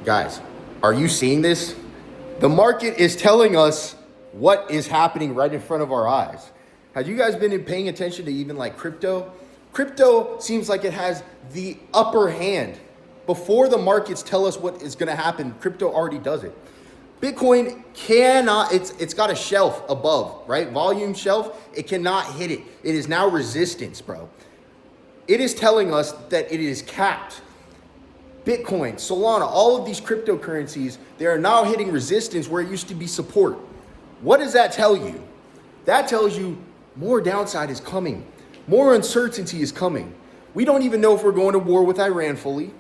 Guys, are you seeing this? The market is telling us what is happening right in front of our eyes. Have you guys been paying attention to even like crypto? Crypto seems like it has the upper hand. Before the markets tell us what is gonna happen, crypto already does it. Bitcoin cannot, it's got a shelf above, right? Volume shelf, it cannot hit it. It is now resistance, bro. It is telling us that it is capped. Bitcoin, Solana, all of these cryptocurrencies, they are now hitting resistance where it used to be support. What does that tell you? That tells you more downside is coming. More uncertainty is coming. We don't even know if we're going to war with Iran fully.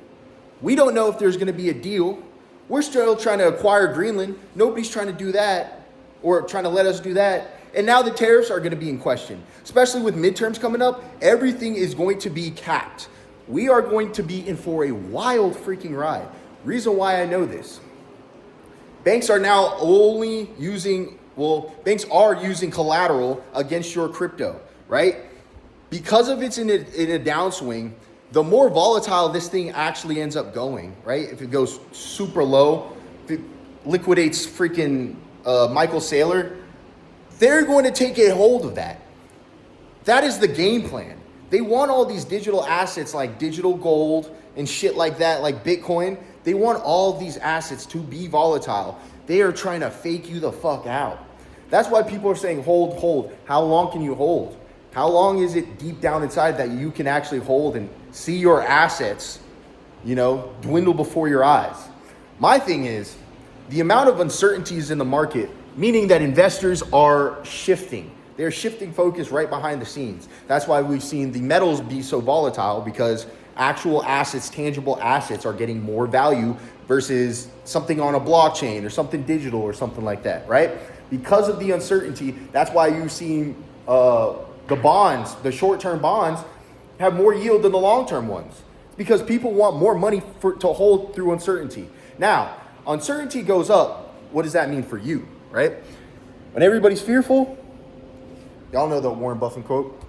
We don't know if there's going to be a deal. We're still trying to acquire Greenland. Nobody's trying to do that or trying to let us do that. And now the tariffs are going to be in question, especially with midterms coming up. Everything is going to be capped. We are going to be in for a wild freaking ride. Reason why I know this. Banks are now only using, banks are using collateral against your crypto, right? Because of it's in a downswing, the more volatile this thing actually ends up going, right? If it goes super low, if it liquidates freaking Michael Saylor, they're going to take a hold of that. That is the game plan. They want all these digital assets like digital gold and shit like that, like Bitcoin. They want all these assets to be volatile. They are trying to fake you the fuck out. That's why people are saying, hold, hold. How long can you hold? How long is it deep down inside that you can actually hold and see your assets, dwindle before your eyes? My thing is, the amount of uncertainties in the market, meaning that investors are shifting. They're shifting focus right behind the scenes. That's why we've seen the metals be so volatile, because actual assets, tangible assets are getting more value versus something on a blockchain or something digital or something like that, right? Because of the uncertainty, that's why you've seen the bonds, the short-term bonds, have more yield than the long-term ones. It's because people want more money to hold through uncertainty. Now, uncertainty goes up. What does that mean for you, right? When everybody's fearful, y'all know the Warren Buffett quote,